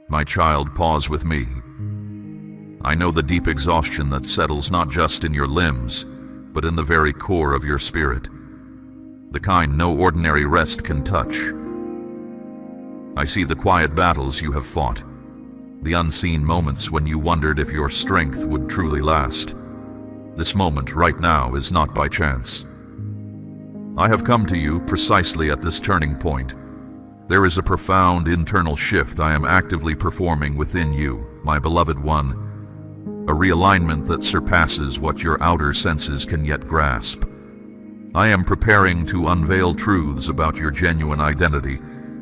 My child, pause with me. I know the deep exhaustion that settles not just in your limbs, but in the very core of your spirit, the kind no ordinary rest can touch. I see the quiet battles you have fought, the unseen moments when you wondered if your strength would truly last. This moment right now is not by chance. I have come to you precisely at this turning point. There is a profound internal shift I am actively performing within you, my beloved one, a realignment that surpasses what your outer senses can yet grasp. I am preparing to unveil truths about your genuine identity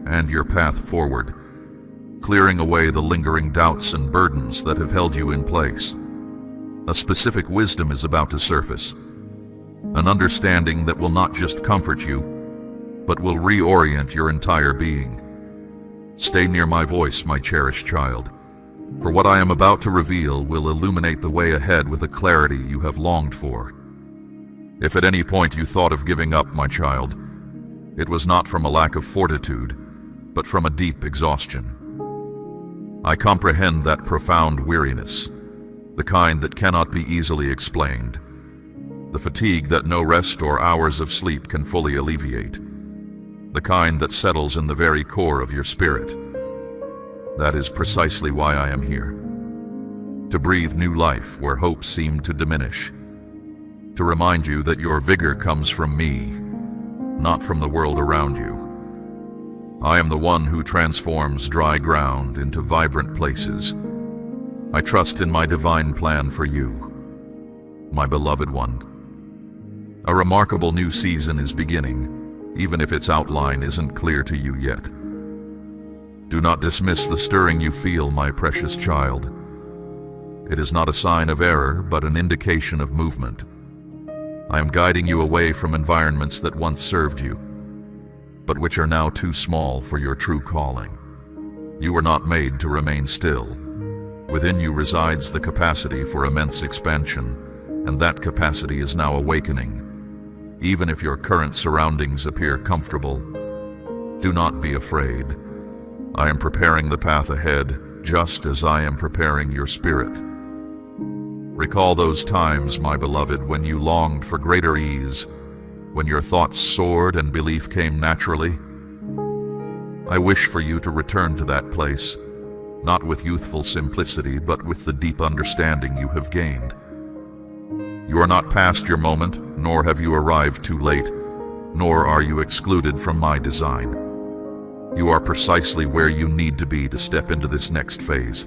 and your path forward, clearing away the lingering doubts and burdens that have held you in place. A specific wisdom is about to surface, an understanding that will not just comfort you, but will reorient your entire being. Stay near my voice, my cherished child, for what I am about to reveal will illuminate the way ahead with a clarity you have longed for. If at any point you thought of giving up, my child, it was not from a lack of fortitude, but from a deep exhaustion. I comprehend that profound weariness, the kind that cannot be easily explained, the fatigue that no rest or hours of sleep can fully alleviate, the kind that settles in the very core of your spirit. That is precisely why I am here. To breathe new life where hope seemed to diminish. To remind you that your vigor comes from me, not from the world around you. I am the one who transforms dry ground into vibrant places. I trust in my divine plan for you, my beloved one. A remarkable new season is beginning, even if its outline isn't clear to you yet. Do not dismiss the stirring you feel, my precious child. It is not a sign of error, but an indication of movement. I am guiding you away from environments that once served you, but which are now too small for your true calling. You were not made to remain still. Within you resides the capacity for immense expansion, and that capacity is now awakening. Even if your current surroundings appear comfortable, do not be afraid. I am preparing the path ahead, just as I am preparing your spirit. Recall those times, my beloved, when you longed for greater ease, when your thoughts soared and belief came naturally. I wish for you to return to that place, not with youthful simplicity, but with the deep understanding you have gained. You are not past your moment, nor have you arrived too late, nor are you excluded from my design. You are precisely where you need to be to step into this next phase.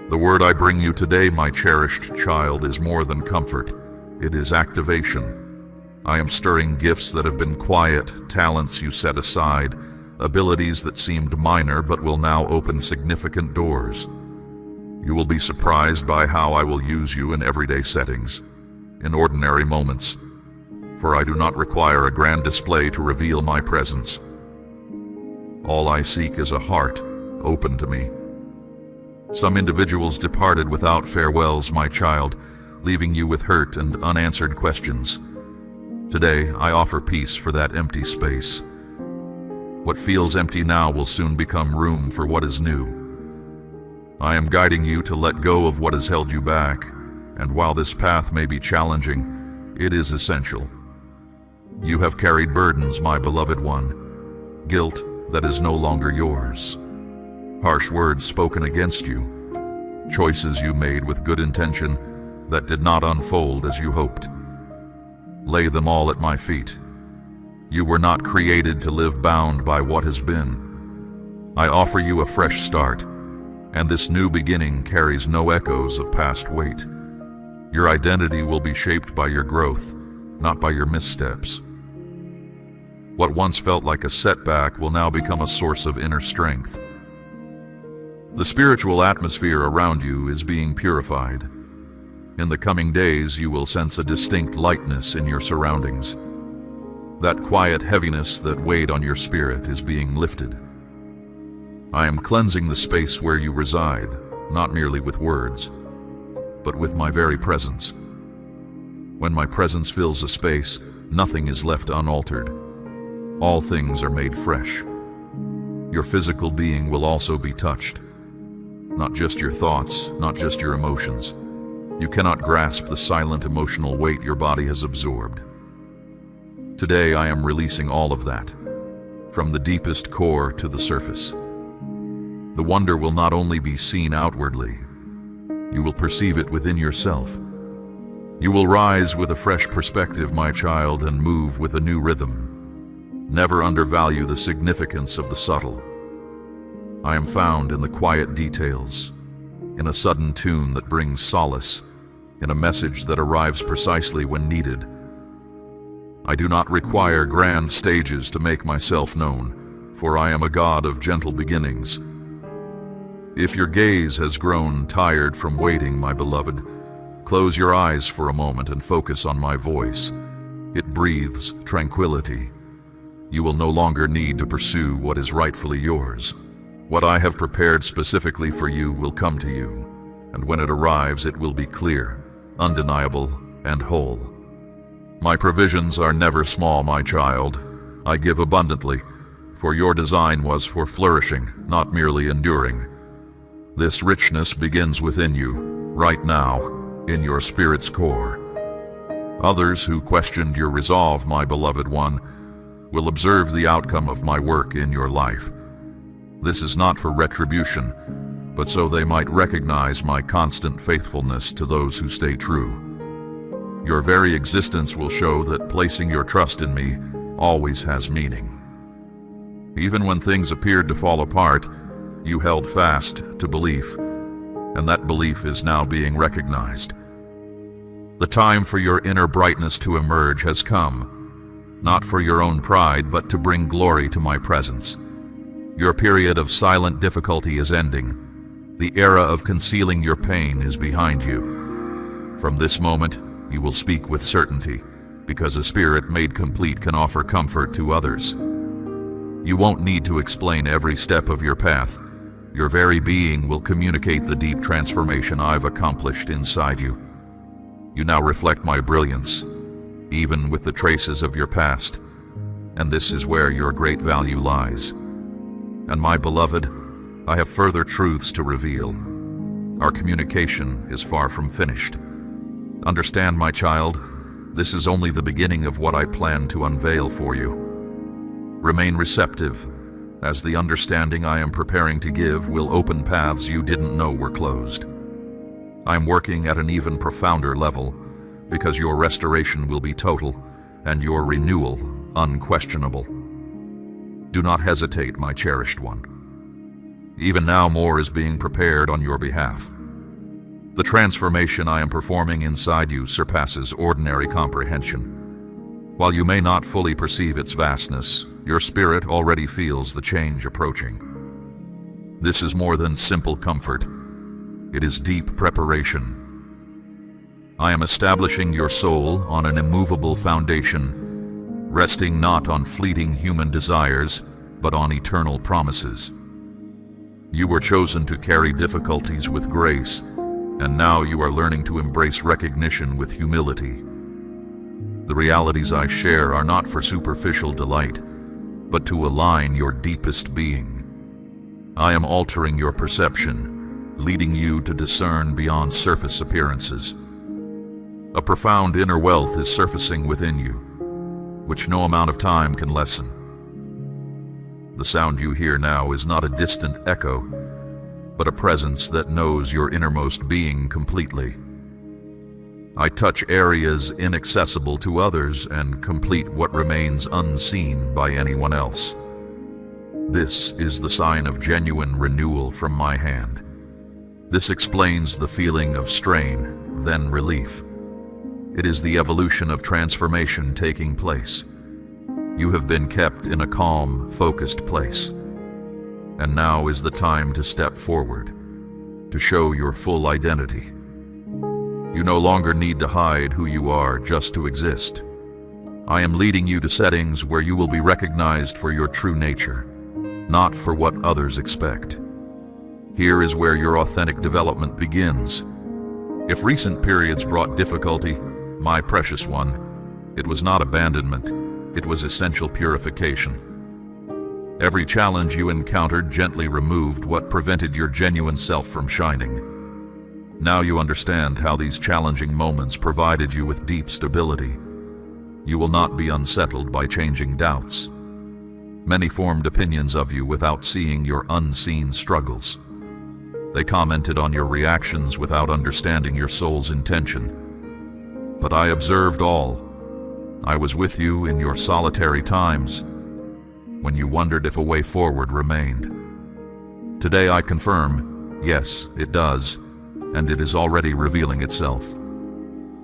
The word I bring you today, my cherished child, is more than comfort. It is activation. I am stirring gifts that have been quiet, talents you set aside, abilities that seemed minor but will now open significant doors. You will be surprised by how I will use you in everyday settings, in ordinary moments, for I do not require a grand display to reveal my presence. All I seek is a heart open to me. Some individuals departed without farewells, my child, leaving you with hurt and unanswered questions. Today, I offer peace for that empty space. What feels empty now will soon become room for what is new. I am guiding you to let go of what has held you back, and while this path may be challenging, it is essential. You have carried burdens, my beloved one, guilt that is no longer yours, harsh words spoken against you, choices you made with good intention that did not unfold as you hoped. Lay them all at my feet. You were not created to live bound by what has been. I offer you a fresh start, and this new beginning carries no echoes of past weight. Your identity will be shaped by your growth, not by your missteps. What once felt like a setback will now become a source of inner strength. The spiritual atmosphere around you is being purified. In the coming days, you will sense a distinct lightness in your surroundings. That quiet heaviness that weighed on your spirit is being lifted. I am cleansing the space where you reside, not merely with words, but with my very presence. When my presence fills a space, nothing is left unaltered. All things are made fresh. Your physical being will also be touched. Not just your thoughts, not just your emotions. You cannot grasp the silent emotional weight your body has absorbed. Today I am releasing all of that, from the deepest core to the surface. The wonder will not only be seen outwardly, you will perceive it within yourself. You will rise with a fresh perspective, my child, and move with a new rhythm. Never undervalue the significance of the subtle. I am found in the quiet details, in a sudden tune that brings solace, in a message that arrives precisely when needed. I do not require grand stages to make myself known, for I am a God of gentle beginnings. If your gaze has grown tired from waiting, my beloved, close your eyes for a moment and focus on my voice. It breathes tranquility. You will no longer need to pursue what is rightfully yours. What I have prepared specifically for you will come to you, and when it arrives, it will be clear, undeniable, and whole. My provisions are never small, my child. I give abundantly, for your design was for flourishing, not merely enduring. This richness begins within you, right now, in your spirit's core. Others who questioned your resolve, my beloved one, will observe the outcome of my work in your life. This is not for retribution, but so they might recognize my constant faithfulness to those who stay true. Your very existence will show that placing your trust in me always has meaning. Even when things appeared to fall apart, you held fast to belief, and that belief is now being recognized. The time for your inner brightness to emerge has come, not for your own pride, but to bring glory to my presence. Your period of silent difficulty is ending. The era of concealing your pain is behind you. From this moment, you will speak with certainty, because a spirit made complete can offer comfort to others. You won't need to explain every step of your path. Your very being will communicate the deep transformation I've accomplished inside you. You now reflect my brilliance, even with the traces of your past, and this is where your great value lies. And my beloved, I have further truths to reveal. Our communication is far from finished. Understand, my child, this is only the beginning of what I plan to unveil for you. Remain receptive, as the understanding I am preparing to give will open paths you didn't know were closed. I'm working at an even profounder level, because your restoration will be total and your renewal unquestionable. Do not hesitate, my cherished one. Even now, more is being prepared on your behalf. The transformation I am performing inside you surpasses ordinary comprehension. While you may not fully perceive its vastness, your spirit already feels the change approaching. This is more than simple comfort. It is deep preparation. I am establishing your soul on an immovable foundation, resting not on fleeting human desires, but on eternal promises. You were chosen to carry difficulties with grace, and now you are learning to embrace recognition with humility. The realities I share are not for superficial delight, but to align your deepest being. I am altering your perception, leading you to discern beyond surface appearances. A profound inner wealth is surfacing within you, which no amount of time can lessen. The sound you hear now is not a distant echo, but a presence that knows your innermost being completely. I touch areas inaccessible to others and complete what remains unseen by anyone else. This is the sign of genuine renewal from my hand. This explains the feeling of strain, then relief. It is the evolution of transformation taking place. You have been kept in a calm, focused place. And now is the time to step forward, to show your full identity. You no longer need to hide who you are just to exist. I am leading you to settings where you will be recognized for your true nature, not for what others expect. Here is where your authentic development begins. If recent periods brought difficulty, my precious one, it was not abandonment, it was essential purification. Every challenge you encountered gently removed what prevented your genuine self from shining. Now you understand how these challenging moments provided you with deep stability. You will not be unsettled by changing doubts. Many formed opinions of you without seeing your unseen struggles. They commented on your reactions without understanding your soul's intention. But I observed all. I was with you in your solitary times, when you wondered if a way forward remained. Today I confirm, yes, it does, and it is already revealing itself.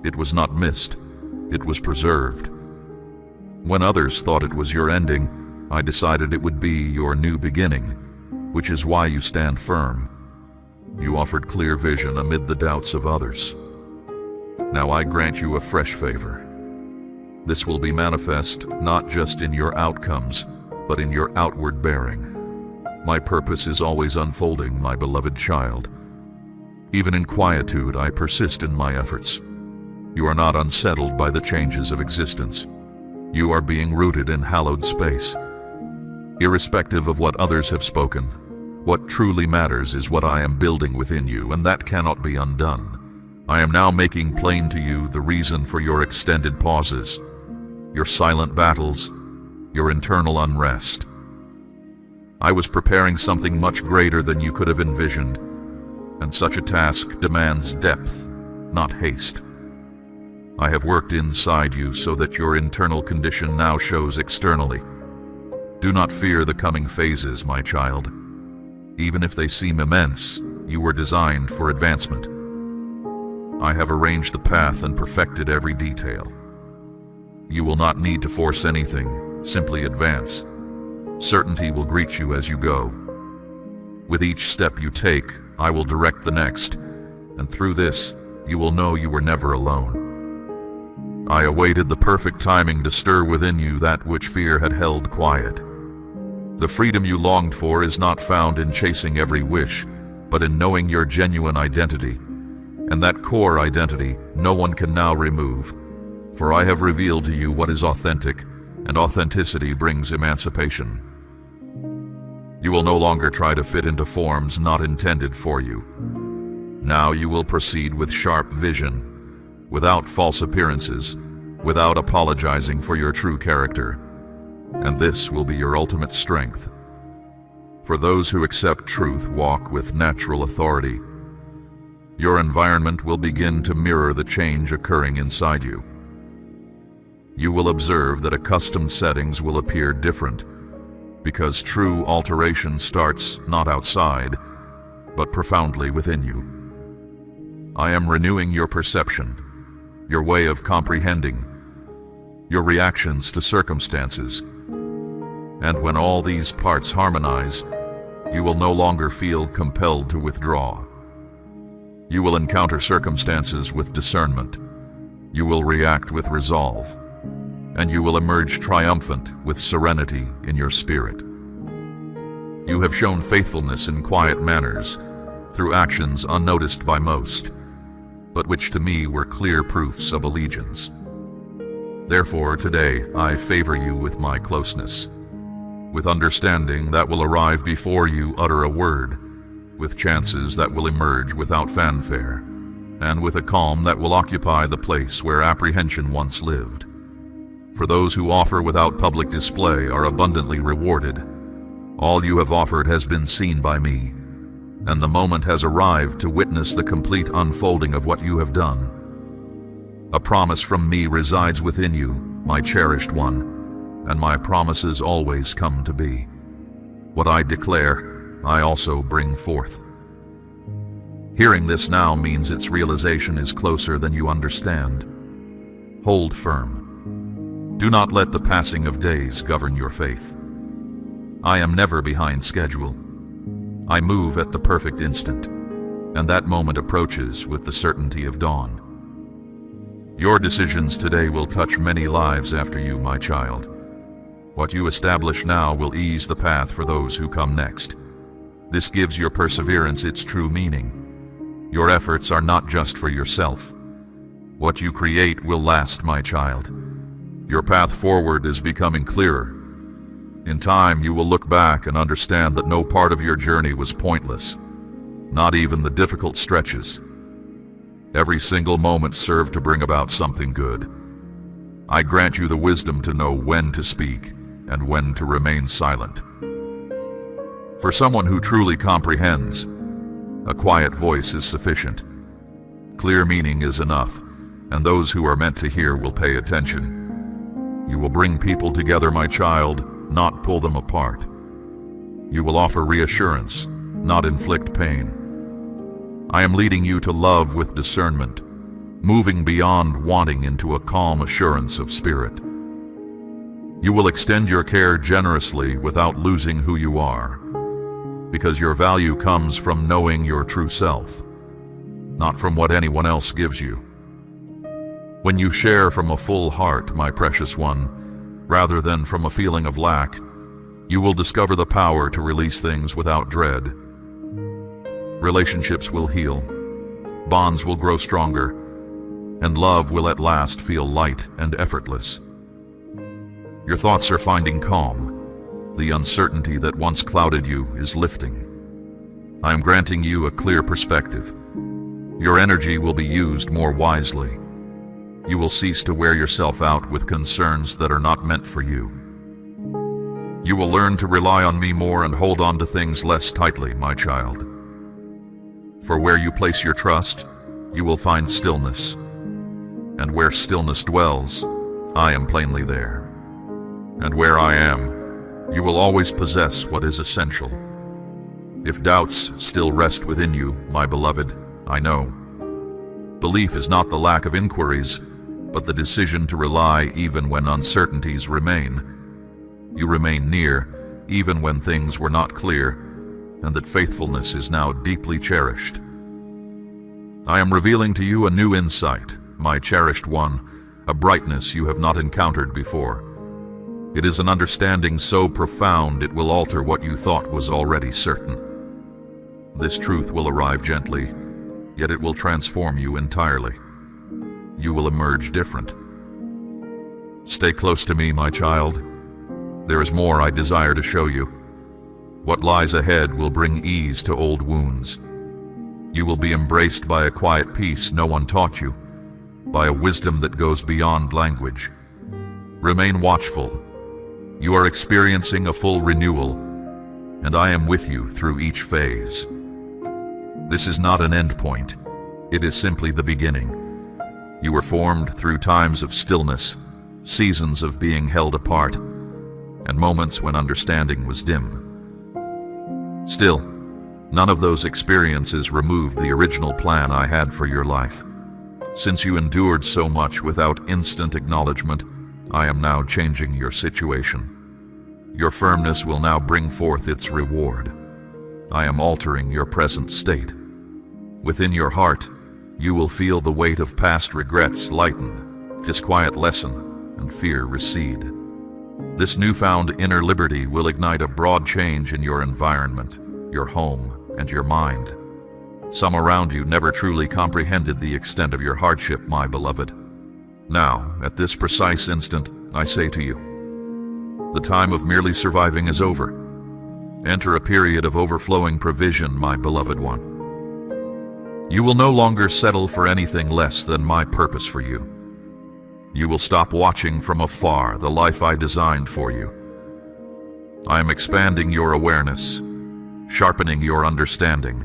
It was not missed, it was preserved. When others thought it was your ending, I decided it would be your new beginning, which is why you stand firm. You offered clear vision amid the doubts of others. Now I grant you a fresh favor. This will be manifest not just in your outcomes, but in your outward bearing. My purpose is always unfolding, my beloved child. Even in quietude, I persist in my efforts. You are not unsettled by the changes of existence. You are being rooted in hallowed space. Irrespective of what others have spoken, what truly matters is what I am building within you, and that cannot be undone. I am now making plain to you the reason for your extended pauses, your silent battles, your internal unrest. I was preparing something much greater than you could have envisioned, and such a task demands depth, not haste. I have worked inside you so that your internal condition now shows externally. Do not fear the coming phases, my child. Even if they seem immense, you were designed for advancement. I have arranged the path and perfected every detail. You will not need to force anything, simply advance. Certainty will greet you as you go. With each step you take, I will direct the next, and through this, you will know you were never alone. I awaited the perfect timing to stir within you that which fear had held quiet. The freedom you longed for is not found in chasing every wish, but in knowing your genuine identity. And that core identity no one can now remove, for I have revealed to you what is authentic, and authenticity brings emancipation. You will no longer try to fit into forms not intended for you. Now you will proceed with sharp vision, without false appearances, without apologizing for your true character. And this will be your ultimate strength. For those who accept truth walk with natural authority. Your environment will begin to mirror the change occurring inside you. You will observe that accustomed settings will appear different, because true alteration starts not outside, but profoundly within you. I am renewing your perception, your way of comprehending, your reactions to circumstances. And when all these parts harmonize, you will no longer feel compelled to withdraw. You will encounter circumstances with discernment. You will react with resolve. And you will emerge triumphant with serenity in your spirit. You have shown faithfulness in quiet manners, through actions unnoticed by most, but which to me were clear proofs of allegiance. Therefore, today I favor you with my closeness, with understanding that will arrive before you utter a word, with chances that will emerge without fanfare, and with a calm that will occupy the place where apprehension once lived. For those who offer without public display are abundantly rewarded. All you have offered has been seen by me, and the moment has arrived to witness the complete unfolding of what you have done. A promise from me resides within you, my cherished one, and my promises always come to be. What I declare, I also bring forth. Hearing this now means its realization is closer than you understand. Hold firm. Do not let the passing of days govern your faith. I am never behind schedule. I move at the perfect instant, and that moment approaches with the certainty of dawn. Your decisions today will touch many lives after you, my child. What you establish now will ease the path for those who come next. This gives your perseverance its true meaning. Your efforts are not just for yourself. What you create will last, my child. Your path forward is becoming clearer. In time, you will look back and understand that no part of your journey was pointless, not even the difficult stretches. Every single moment served to bring about something good. I grant you the wisdom to know when to speak and when to remain silent. For someone who truly comprehends, a quiet voice is sufficient. Clear meaning is enough, and those who are meant to hear will pay attention. You will bring people together, my child, not pull them apart. You will offer reassurance, not inflict pain. I am leading you to love with discernment, moving beyond wanting into a calm assurance of spirit. You will extend your care generously without losing who you are, because your value comes from knowing your true self, not from what anyone else gives you. When you share from a full heart, my precious one, rather than from a feeling of lack, you will discover the power to release things without dread. Relationships will heal, bonds will grow stronger, and love will at last feel light and effortless. Your thoughts are finding calm. The uncertainty that once clouded you is lifting. I am granting you a clear perspective. Your energy will be used more wisely. You will cease to wear yourself out with concerns that are not meant for you. You will learn to rely on me more and hold on to things less tightly, my child. For where you place your trust, you will find stillness. And where stillness dwells, I am plainly there. And where I am, you will always possess what is essential. If doubts still rest within you, my beloved, I know. Belief is not the lack of inquiries, but the decision to rely even when uncertainties remain. You remain near, even when things were not clear, and that faithfulness is now deeply cherished. I am revealing to you a new insight, my cherished one, a brightness you have not encountered before. It is an understanding so profound it will alter what you thought was already certain. This truth will arrive gently, yet it will transform you entirely. You will emerge different. Stay close to me, my child. There is more I desire to show you. What lies ahead will bring ease to old wounds. You will be embraced by a quiet peace no one taught you, by a wisdom that goes beyond language. Remain watchful. You are experiencing a full renewal, and I am with you through each phase. This is not an end point. It is simply the beginning. You were formed through times of stillness, seasons of being held apart, and moments when understanding was dim. Still, none of those experiences removed the original plan I had for your life. Since you endured so much without instant acknowledgement, I am now changing your situation. Your firmness will now bring forth its reward. I am altering your present state. Within your heart, you will feel the weight of past regrets lighten, disquiet lessen, and fear recede. This newfound inner liberty will ignite a broad change in your environment, your home, and your mind. Some around you never truly comprehended the extent of your hardship, my beloved. Now, at this precise instant, I say to you, the time of merely surviving is over. Enter a period of overflowing provision, my beloved one. You will no longer settle for anything less than my purpose for you. You will stop watching from afar the life I designed for you. I am expanding your awareness, sharpening your understanding,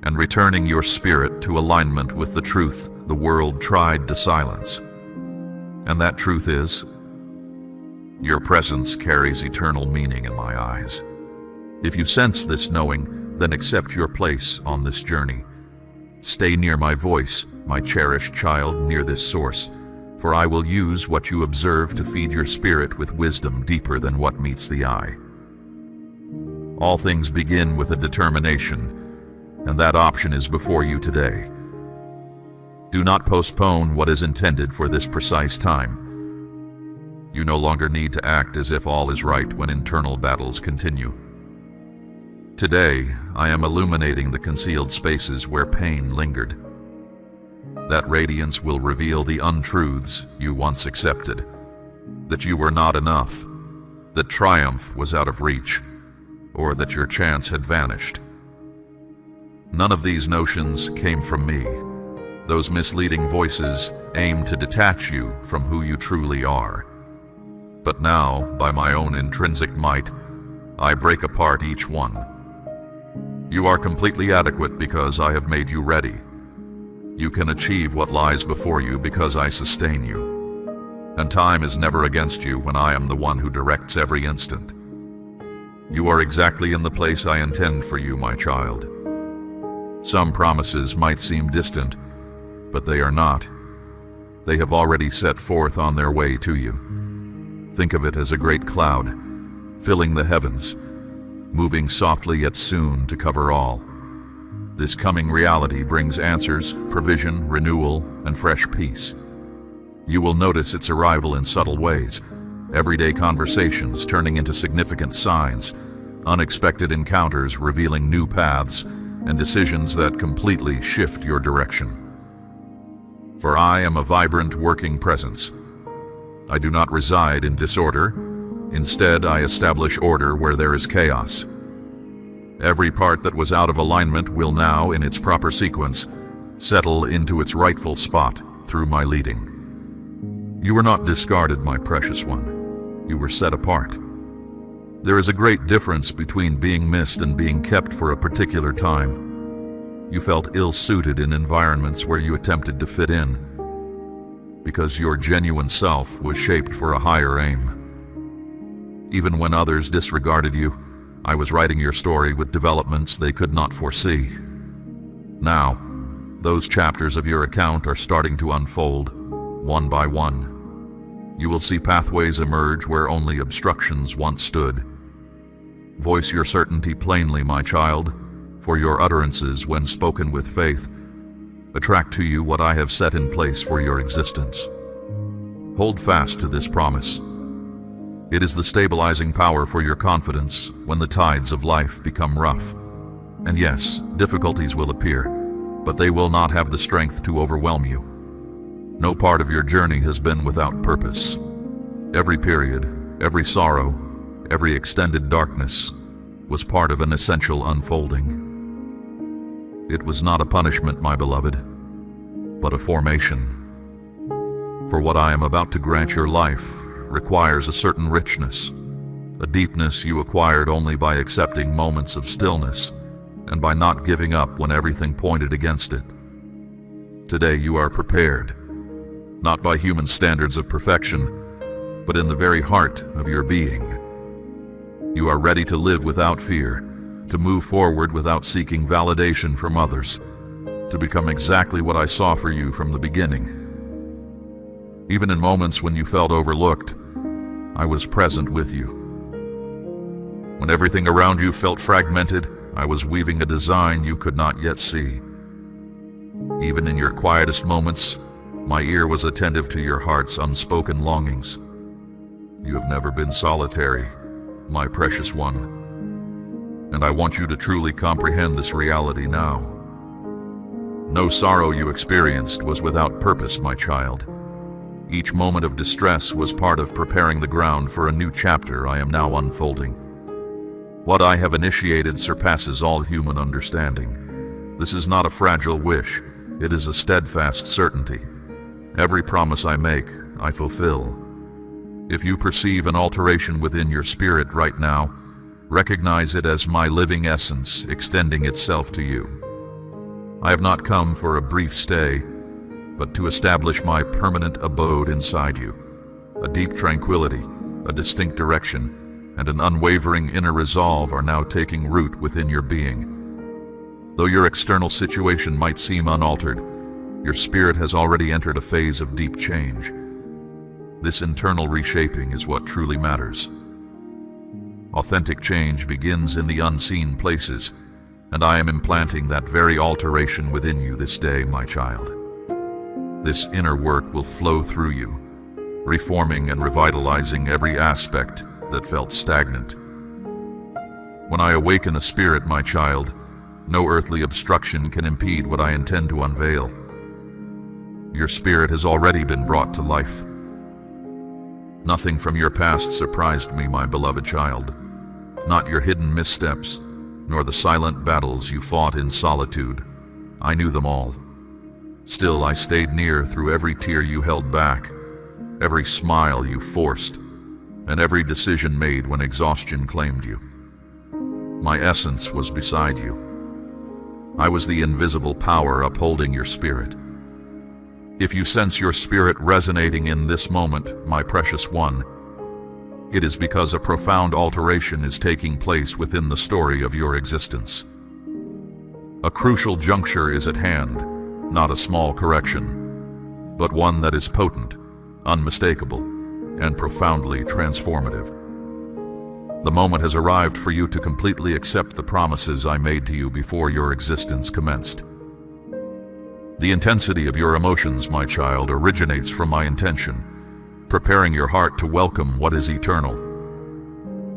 and returning your spirit to alignment with the truth the world tried to silence. And that truth is, your presence carries eternal meaning in my eyes. If you sense this knowing, then accept your place on this journey. Stay near my voice, my cherished child, near this source, for I will use what you observe to feed your spirit with wisdom deeper than what meets the eye. All things begin with a determination, and that option is before you today. Do not postpone what is intended for this precise time. You no longer need to act as if all is right when internal battles continue. Today, I am illuminating the concealed spaces where pain lingered. That radiance will reveal the untruths you once accepted, that you were not enough, that triumph was out of reach, or that your chance had vanished. None of these notions came from me. Those misleading voices aim to detach you from who you truly are. But now, by my own intrinsic might, I break apart each one. You are completely adequate because I have made you ready. You can achieve what lies before you because I sustain you. And time is never against you when I am the one who directs every instant. You are exactly in the place I intend for you, my child. Some promises might seem distant, but they are not. They have already set forth on their way to you. Think of it as a great cloud, filling the heavens, moving softly yet soon to cover all. This coming reality brings answers, provision, renewal, and fresh peace. You will notice its arrival in subtle ways, everyday conversations turning into significant signs, unexpected encounters revealing new paths, and decisions that completely shift your direction. For I am a vibrant working presence. I do not reside in disorder. Instead, I establish order where there is chaos. Every part that was out of alignment will now, in its proper sequence, settle into its rightful spot through my leading. You were not discarded, my precious one. You were set apart. There is a great difference between being missed and being kept for a particular time. You felt ill-suited in environments where you attempted to fit in, because your genuine self was shaped for a higher aim. Even when others disregarded you, I was writing your story with developments they could not foresee. Now, those chapters of your account are starting to unfold, one by one. You will see pathways emerge where only obstructions once stood. Voice your certainty plainly, my child, for your utterances, when spoken with faith, attract to you what I have set in place for your existence. Hold fast to this promise. It is the stabilizing power for your confidence when the tides of life become rough. And yes, difficulties will appear, but they will not have the strength to overwhelm you. No part of your journey has been without purpose. Every period, every sorrow, every extended darkness was part of an essential unfolding. It was not a punishment, my beloved, but a formation. For what I am about to grant your life requires a certain richness, a deepness you acquired only by accepting moments of stillness and by not giving up when everything pointed against it. Today you are prepared, not by human standards of perfection, but in the very heart of your being. You are ready to live without fear, to move forward without seeking validation from others, to become exactly what I saw for you from the beginning. Even in moments when you felt overlooked, I was present with you. When everything around you felt fragmented, I was weaving a design you could not yet see. Even in your quietest moments, my ear was attentive to your heart's unspoken longings. You have never been solitary, my precious one, and I want you to truly comprehend this reality now. No sorrow you experienced was without purpose, my child. Each moment of distress was part of preparing the ground for a new chapter I am now unfolding. What I have initiated surpasses all human understanding. This is not a fragile wish, it is a steadfast certainty. Every promise I make, I fulfill. If you perceive an alteration within your spirit right now, recognize it as my living essence extending itself to you. I have not come for a brief stay, but to establish my permanent abode inside you. A deep tranquility, a distinct direction, and an unwavering inner resolve are now taking root within your being. Though your external situation might seem unaltered, your spirit has already entered a phase of deep change. This internal reshaping is what truly matters. Authentic change begins in the unseen places, and I am implanting that very alteration within you this day, my child. This inner work will flow through you, reforming and revitalizing every aspect that felt stagnant. When I awaken a spirit, my child, no earthly obstruction can impede what I intend to unveil. Your spirit has already been brought to life. Nothing from your past surprised me, my beloved child. Not your hidden missteps, nor the silent battles you fought in solitude. I knew them all. Still, I stayed near through every tear you held back, every smile you forced, and every decision made when exhaustion claimed you. My essence was beside you. I was the invisible power upholding your spirit. If you sense your spirit resonating in this moment, my precious one, it is because a profound alteration is taking place within the story of your existence. A crucial juncture is at hand, not a small correction, but one that is potent, unmistakable, and profoundly transformative. The moment has arrived for you to completely accept the promises I made to you before your existence commenced. The intensity of your emotions, my child, originates from my intention, preparing your heart to welcome what is eternal.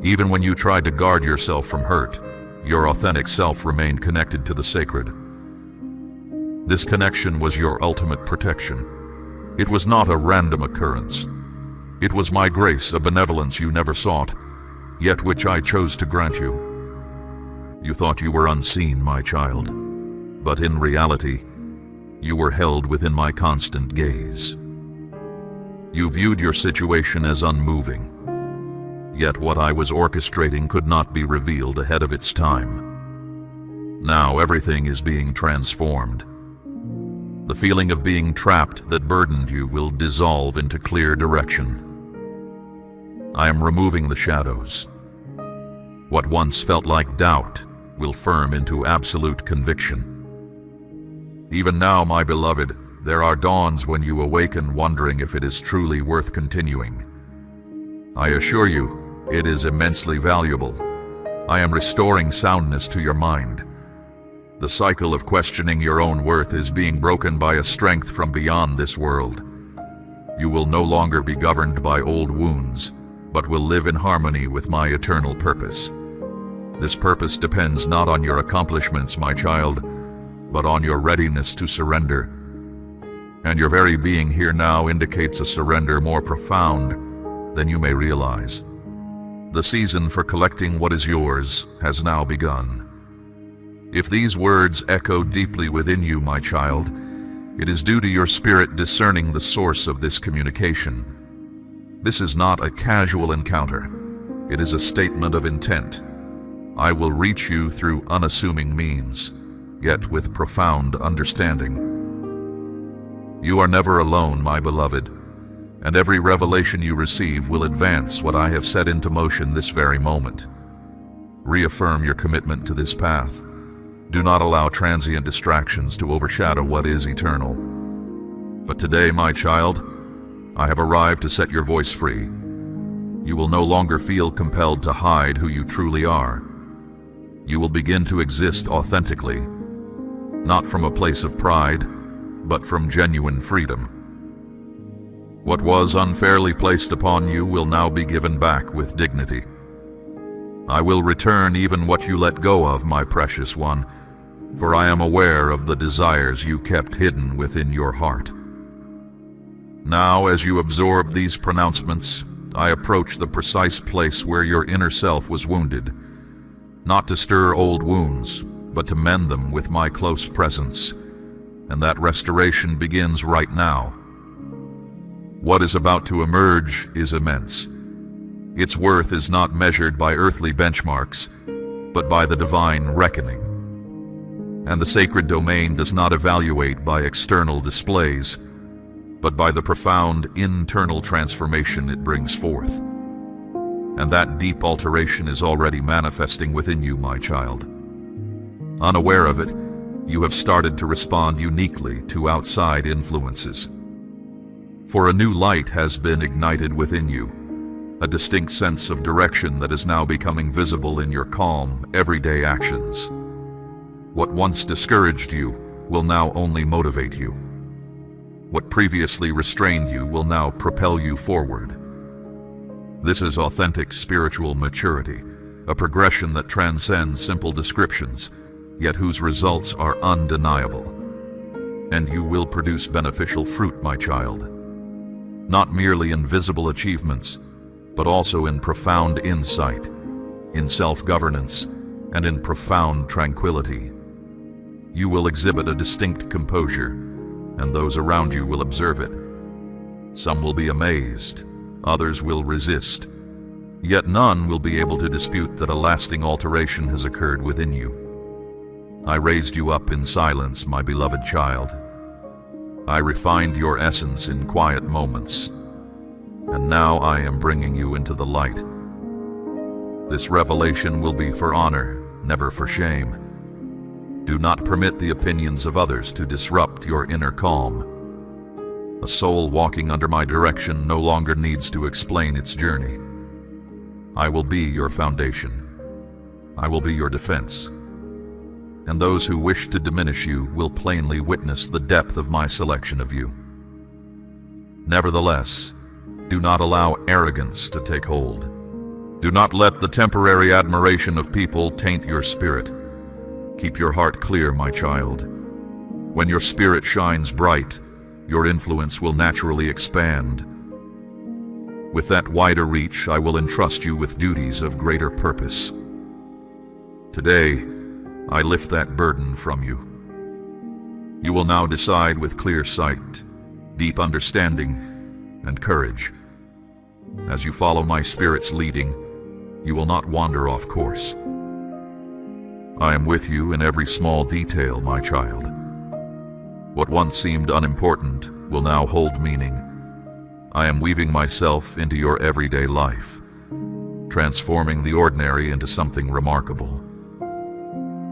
Even when you tried to guard yourself from hurt, your authentic self remained connected to the sacred. This connection was your ultimate protection. It was not a random occurrence. It was my grace, a benevolence you never sought, yet which I chose to grant you. You thought you were unseen, my child, but in reality, you were held within my constant gaze. You viewed your situation as unmoving, yet what I was orchestrating could not be revealed ahead of its time. Now everything is being transformed. The feeling of being trapped that burdened you will dissolve into clear direction. I am removing the shadows. What once felt like doubt will firm into absolute conviction. Even now, my beloved, there are dawns when you awaken wondering if it is truly worth continuing. I assure you, it is immensely valuable. I am restoring soundness to your mind. The cycle of questioning your own worth is being broken by a strength from beyond this world. You will no longer be governed by old wounds, but will live in harmony with my eternal purpose. This purpose depends not on your accomplishments, my child, but on your readiness to surrender. And your very being here now indicates a surrender more profound than you may realize. The season for collecting what is yours has now begun. If these words echo deeply within you, my child, it is due to your spirit discerning the source of this communication. This is not a casual encounter. It is a statement of intent. I will reach you through unassuming means, yet with profound understanding. You are never alone, my beloved, and every revelation you receive will advance what I have set into motion this very moment. Reaffirm your commitment to this path. Do not allow transient distractions to overshadow what is eternal. But today, my child, I have arrived to set your voice free. You will no longer feel compelled to hide who you truly are. You will begin to exist authentically, not from a place of pride, but from genuine freedom. What was unfairly placed upon you will now be given back with dignity. I will return even what you let go of, my precious one, for I am aware of the desires you kept hidden within your heart. Now, as you absorb these pronouncements, I approach the precise place where your inner self was wounded, not to stir old wounds, but to mend them with my close presence, and that restoration begins right now. What is about to emerge is immense. Its worth is not measured by earthly benchmarks, but by the divine reckoning. And the sacred domain does not evaluate by external displays, but by the profound internal transformation it brings forth. And that deep alteration is already manifesting within you, my child. Unaware of it, you have started to respond uniquely to outside influences. For a new light has been ignited within you, a distinct sense of direction that is now becoming visible in your calm, everyday actions. What once discouraged you will now only motivate you. What previously restrained you will now propel you forward. This is authentic spiritual maturity, a progression that transcends simple descriptions, yet whose results are undeniable. And you will produce beneficial fruit, my child. not merely in visible achievements, but also in profound insight, in self-governance, and in profound tranquility. You will exhibit a distinct composure, and those around you will observe it. Some will be amazed, others will resist, yet none will be able to dispute that a lasting alteration has occurred within you. I raised you up in silence, my beloved child. I refined your essence in quiet moments, and now I am bringing you into the light. This revelation will be for honor, never for shame. Do not permit the opinions of others to disrupt your inner calm. A soul walking under my direction no longer needs to explain its journey. I will be your foundation. I will be your defense. And those who wish to diminish you will plainly witness the depth of my selection of you. Nevertheless, do not allow arrogance to take hold. Do not let the temporary admiration of people taint your spirit. Keep your heart clear, my child. When your spirit shines bright, your influence will naturally expand. With that wider reach, I will entrust you with duties of greater purpose. Today, I lift that burden from you. You will now decide with clear sight, deep understanding, and courage. As you follow my Spirit's leading, you will not wander off course. I am with you in every small detail, my child. What once seemed unimportant will now hold meaning. I am weaving myself into your everyday life, transforming the ordinary into something remarkable.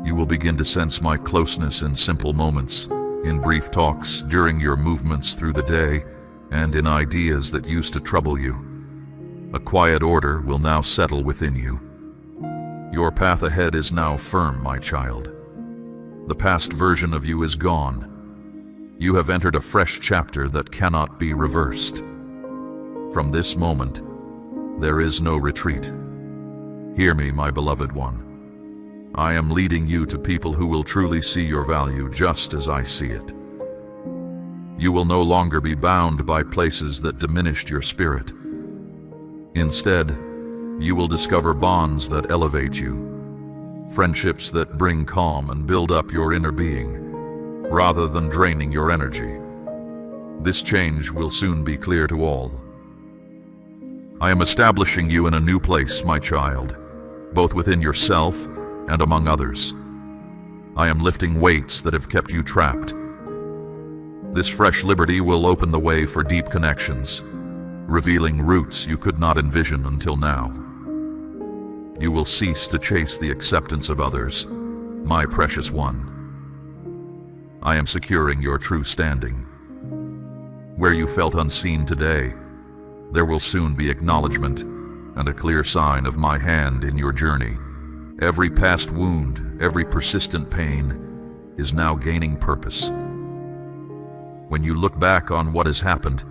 You will begin to sense my closeness in simple moments, in brief talks, during your movements through the day, and in ideas that used to trouble you. A quiet order will now settle within you. Your path ahead is now firm, my child. The past version of you is gone. You have entered a fresh chapter that cannot be reversed. From this moment, there is no retreat. Hear me, my beloved one. I am leading you to people who will truly see your value just as I see it. You will no longer be bound by places that diminished your spirit. Instead, you will discover bonds that elevate you, friendships that bring calm and build up your inner being, rather than draining your energy. This change will soon be clear to all. I am establishing you in a new place, my child, both within yourself and among others. I am lifting weights that have kept you trapped. This fresh liberty will open the way for deep connections, revealing roots you could not envision until now. You will cease to chase the acceptance of others, my precious one. I am securing your true standing. Where you felt unseen today, there will soon be acknowledgement and a clear sign of my hand in your journey. Every past wound, every persistent pain is now gaining purpose. When you look back on what has happened,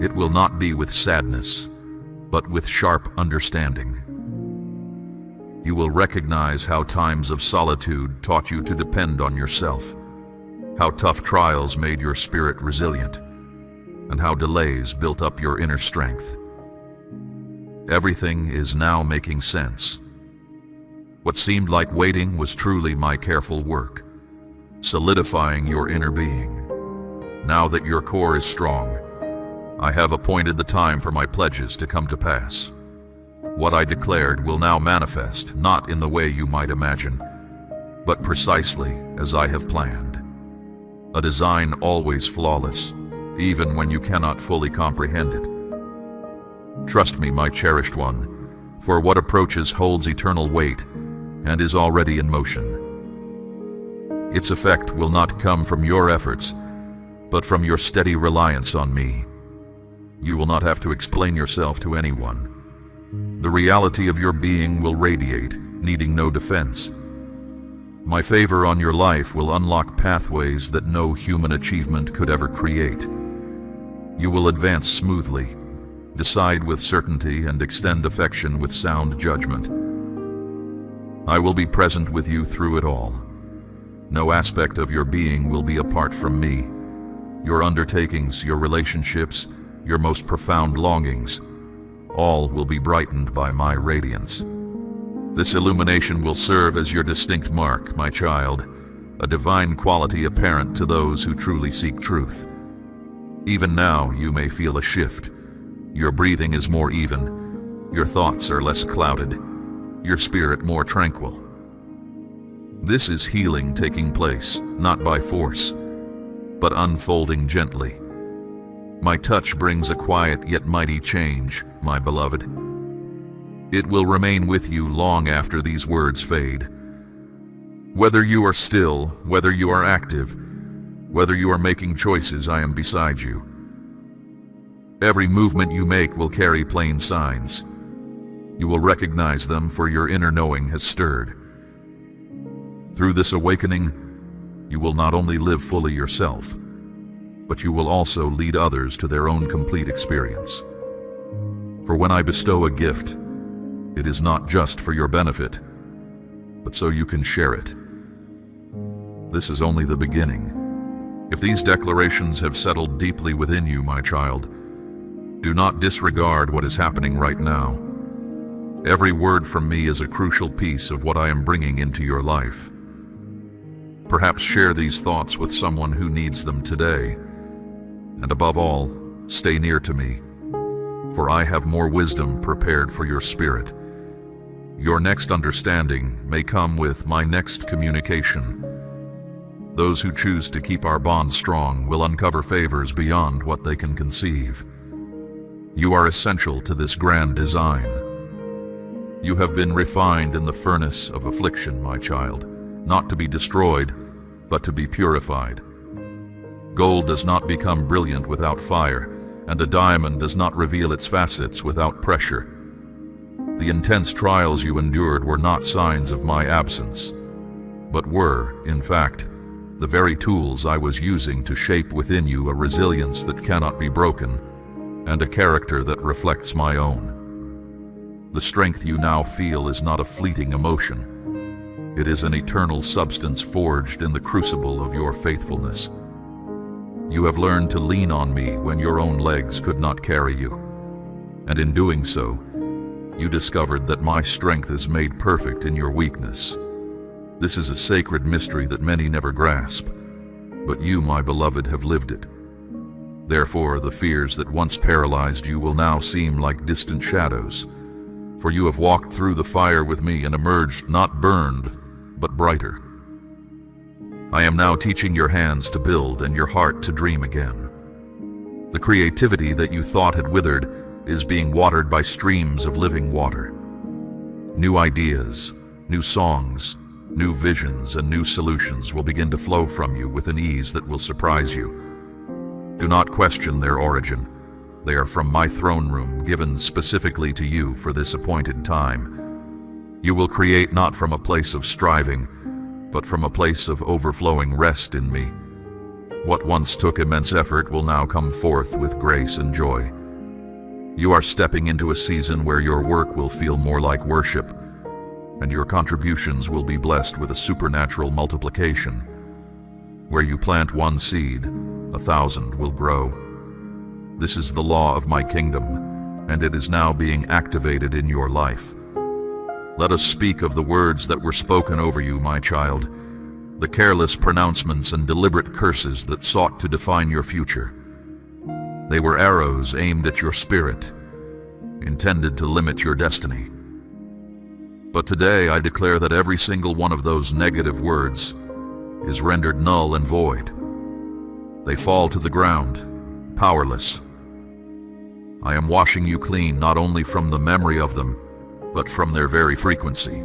it will not be with sadness, but with sharp understanding. You will recognize how times of solitude taught you to depend on yourself, how tough trials made your spirit resilient, and how delays built up your inner strength. Everything is now making sense. What seemed like waiting was truly my careful work, solidifying your inner being. Now that your core is strong, I have appointed the time for my pledges to come to pass. What I declared will now manifest, not in the way you might imagine, but precisely as I have planned. A design always flawless, even when you cannot fully comprehend it. Trust me, my cherished one, for what approaches holds eternal weight and is already in motion. Its effect will not come from your efforts, but from your steady reliance on me. You will not have to explain yourself to anyone. The reality of your being will radiate, needing no defense. My favor on your life will unlock pathways that no human achievement could ever create. You will advance smoothly, decide with certainty, and extend affection with sound judgment. I will be present with you through it all. No aspect of your being will be apart from me. Your undertakings, your relationships, your most profound longings, all will be brightened by my radiance. This illumination will serve as your distinct mark, my child, a divine quality apparent to those who truly seek truth. Even now, you may feel a shift. Your breathing is more even, your thoughts are less clouded, your spirit more tranquil. This is healing taking place, not by force, but unfolding gently. My touch brings a quiet yet mighty change, my beloved. It will remain with you long after these words fade. Whether you are still, whether you are active, whether you are making choices, I am beside you. Every movement you make will carry plain signs. You will recognize them, for your inner knowing has stirred. Through this awakening, you will not only live fully yourself, but you will also lead others to their own complete experience. For when I bestow a gift, it is not just for your benefit, but so you can share it. This is only the beginning. If these declarations have settled deeply within you, my child, do not disregard what is happening right now. Every word from me is a crucial piece of what I am bringing into your life. Perhaps share these thoughts with someone who needs them today. And above all, stay near to me, for I have more wisdom prepared for your spirit. Your next understanding may come with my next communication. Those who choose to keep our bond strong will uncover favors beyond what they can conceive. You are essential to this grand design. You have been refined in the furnace of affliction, my child, not to be destroyed, but to be purified. Gold does not become brilliant without fire, and a diamond does not reveal its facets without pressure. The intense trials you endured were not signs of my absence, but were, in fact, the very tools I was using to shape within you a resilience that cannot be broken, and a character that reflects my own. The strength you now feel is not a fleeting emotion. It is an eternal substance forged in the crucible of your faithfulness. You have learned to lean on me when your own legs could not carry you, and in doing so, you discovered that my strength is made perfect in your weakness. This is a sacred mystery that many never grasp, but you, my beloved, have lived it. Therefore, the fears that once paralyzed you will now seem like distant shadows, for you have walked through the fire with me and emerged not burned, but brighter. I am now teaching your hands to build and your heart to dream again. The creativity that you thought had withered is being watered by streams of living water. New ideas, new songs, new visions, and new solutions will begin to flow from you with an ease that will surprise you. Do not question their origin. They are from my throne room, given specifically to you for this appointed time. You will create not from a place of striving, but from a place of overflowing rest in me. What once took immense effort will now come forth with grace and joy. You are stepping into a season where your work will feel more like worship, and your contributions will be blessed with a supernatural multiplication. Where you plant one seed, 1,000 will grow. This is the law of my kingdom, and it is now being activated in your life. Let us speak of the words that were spoken over you, my child, the careless pronouncements and deliberate curses that sought to define your future. They were arrows aimed at your spirit, intended to limit your destiny. But today I declare that every single one of those negative words is rendered null and void. They fall to the ground, powerless. I am washing you clean not only from the memory of them, but from their very frequency.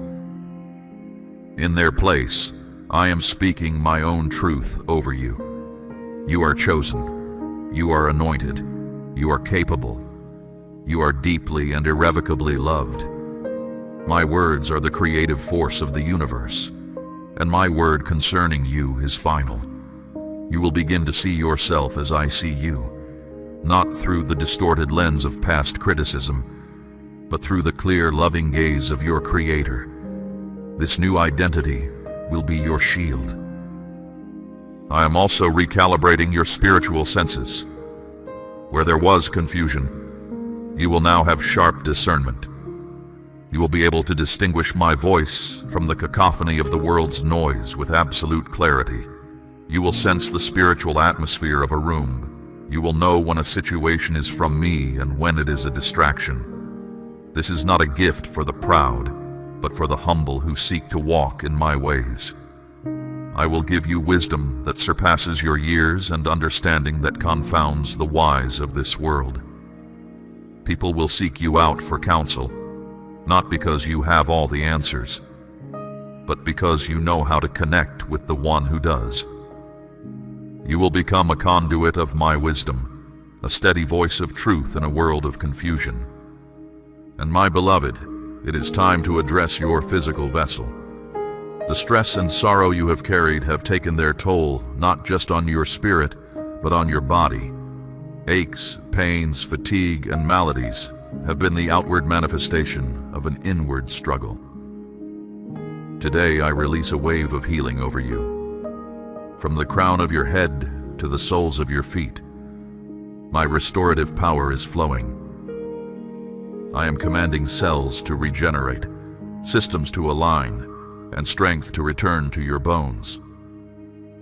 In their place, I am speaking my own truth over you. You are chosen. You are anointed. You are capable. You are deeply and irrevocably loved. My words are the creative force of the universe, and my word concerning you is final. You will begin to see yourself as I see you, not through the distorted lens of past criticism, but through the clear, loving gaze of your Creator. This new identity will be your shield. I am also recalibrating your spiritual senses. Where there was confusion, you will now have sharp discernment. You will be able to distinguish my voice from the cacophony of the world's noise with absolute clarity. You will sense the spiritual atmosphere of a room. You will know when a situation is from me and when it is a distraction. This is not a gift for the proud, but for the humble who seek to walk in my ways. I will give you wisdom that surpasses your years and understanding that confounds the wise of this world. People will seek you out for counsel, not because you have all the answers, but because you know how to connect with the one who does. You will become a conduit of my wisdom, a steady voice of truth in a world of confusion. And my beloved, it is time to address your physical vessel. The stress and sorrow you have carried have taken their toll, not just on your spirit, but on your body. Aches, pains, fatigue, and maladies have been the outward manifestation of an inward struggle. Today I release a wave of healing over you. From the crown of your head to the soles of your feet, my restorative power is flowing. I am commanding cells to regenerate, systems to align, and strength to return to your bones.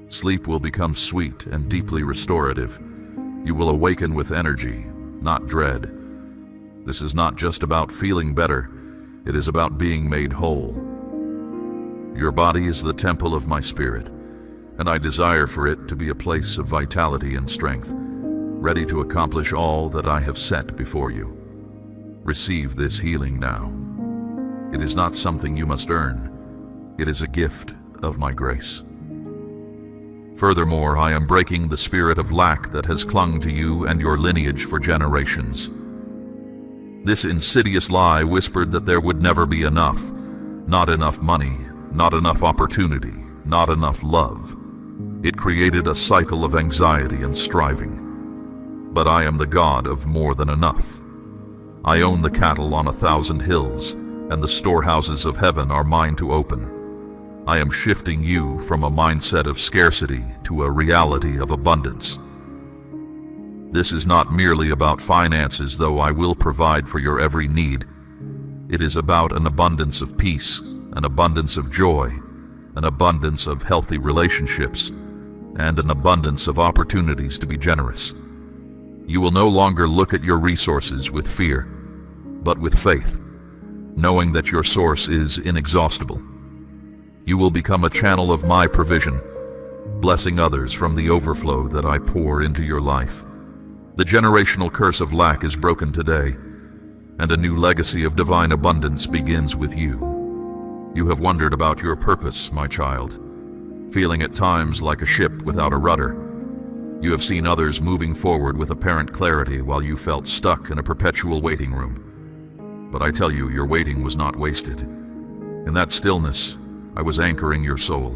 Sleep will become sweet and deeply restorative. You will awaken with energy, not dread. This is not just about feeling better, it is about being made whole. Your body is the temple of my spirit, and I desire for it to be a place of vitality and strength, ready to accomplish all that I have set before you. Receive this healing now. It is not something you must earn. It is a gift of my grace. Furthermore, I am breaking the spirit of lack that has clung to you and your lineage for generations. This insidious lie whispered that there would never be enough. Not enough money, not enough opportunity, not enough love. It created a cycle of anxiety and striving. But I am the God of more than enough. I own the cattle on 1,000 hills, and the storehouses of heaven are mine to open. I am shifting you from a mindset of scarcity to a reality of abundance. This is not merely about finances, though I will provide for your every need. It is about an abundance of peace, an abundance of joy, an abundance of healthy relationships, and an abundance of opportunities to be generous. You will no longer look at your resources with fear, but with faith, knowing that your source is inexhaustible. You will become a channel of my provision, blessing others from the overflow that I pour into your life. The generational curse of lack is broken today, and a new legacy of divine abundance begins with you. You have wondered about your purpose, my child, feeling at times like a ship without a rudder. You have seen others moving forward with apparent clarity while you felt stuck in a perpetual waiting room. But I tell you, your waiting was not wasted. In that stillness, I was anchoring your soul.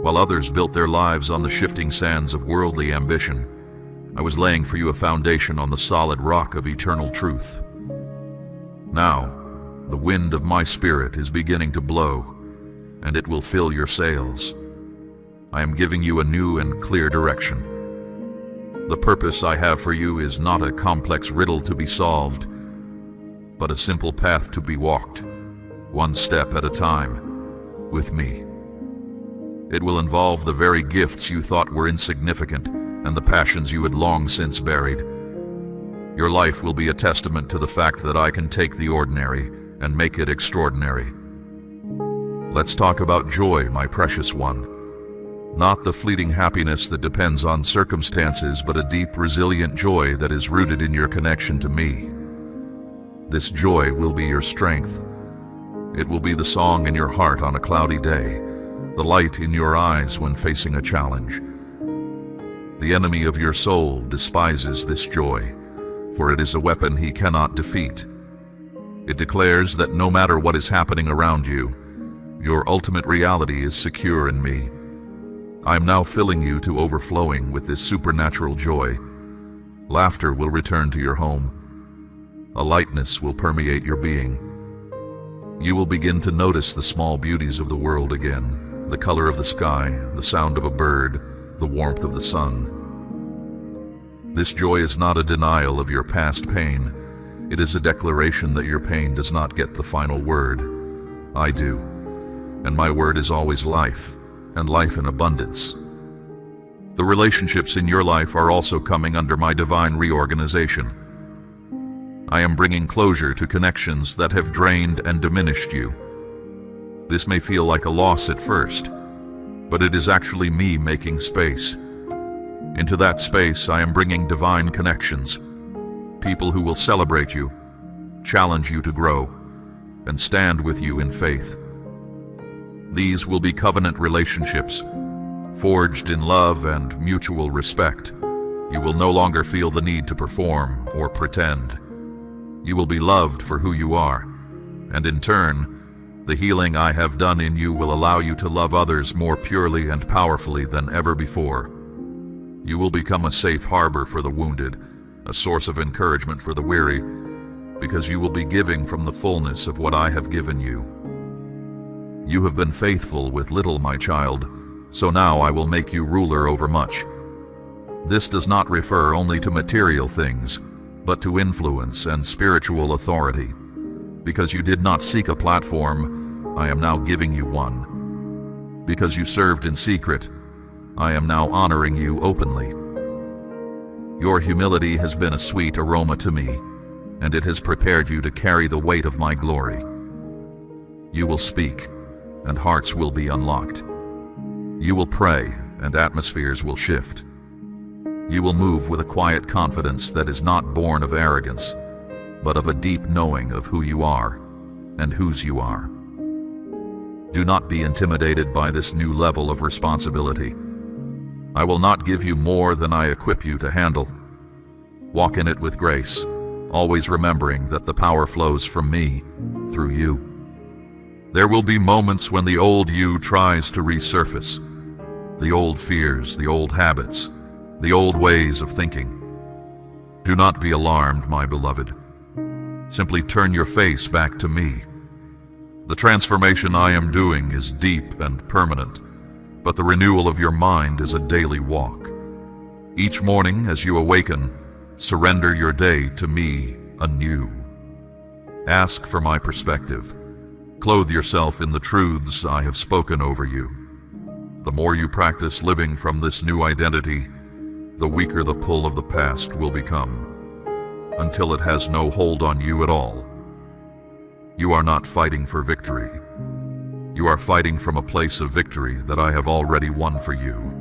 While others built their lives on the shifting sands of worldly ambition, I was laying for you a foundation on the solid rock of eternal truth. Now, the wind of my spirit is beginning to blow, and it will fill your sails. I am giving you a new and clear direction. The purpose I have for you is not a complex riddle to be solved, but a simple path to be walked, one step at a time, with me. It will involve the very gifts you thought were insignificant and the passions you had long since buried. Your life will be a testament to the fact that I can take the ordinary and make it extraordinary. Let's talk about joy, my precious one. Not the fleeting happiness that depends on circumstances, but a deep, resilient joy that is rooted in your connection to me. This joy will be your strength. It will be the song in your heart on a cloudy day, the light in your eyes when facing a challenge. The enemy of your soul despises this joy, for it is a weapon he cannot defeat. It declares that no matter what is happening around you, your ultimate reality is secure in me. I am now filling you to overflowing with this supernatural joy. Laughter will return to your home. A lightness will permeate your being. You will begin to notice the small beauties of the world again, the color of the sky, the sound of a bird, the warmth of the sun. This joy is not a denial of your past pain. It is a declaration that your pain does not get the final word. I do. And my word is always life, and life in abundance. The relationships in your life are also coming under my divine reorganization. I am bringing closure to connections that have drained and diminished you. This may feel like a loss at first, but it is actually me making space. Into that space, I am bringing divine connections, people who will celebrate you, challenge you to grow, and stand with you in faith. These will be covenant relationships, forged in love and mutual respect. You will no longer feel the need to perform or pretend. You will be loved for who you are, and in turn, the healing I have done in you will allow you to love others more purely and powerfully than ever before. You will become a safe harbor for the wounded, a source of encouragement for the weary, because you will be giving from the fullness of what I have given you. You have been faithful with little, my child, so now I will make you ruler over much. This does not refer only to material things, but to influence and spiritual authority. Because you did not seek a platform, I am now giving you one. Because you served in secret, I am now honoring you openly. Your humility has been a sweet aroma to me, and it has prepared you to carry the weight of my glory. You will speak, and hearts will be unlocked. You will pray, and atmospheres will shift. You will move with a quiet confidence that is not born of arrogance, but of a deep knowing of who you are and whose you are. Do not be intimidated by this new level of responsibility. I will not give you more than I equip you to handle. Walk in it with grace, always remembering that the power flows from me through you. There will be moments when the old you tries to resurface. The old fears, the old habits, the old ways of thinking. Do not be alarmed, my beloved. Simply turn your face back to me. The transformation I am doing is deep and permanent, but the renewal of your mind is a daily walk. Each morning as you awaken, surrender your day to me anew. Ask for my perspective. Clothe yourself in the truths I have spoken over you. The more you practice living from this new identity, the weaker the pull of the past will become, until it has no hold on you at all. You are not fighting for victory. You are fighting from a place of victory that I have already won for you.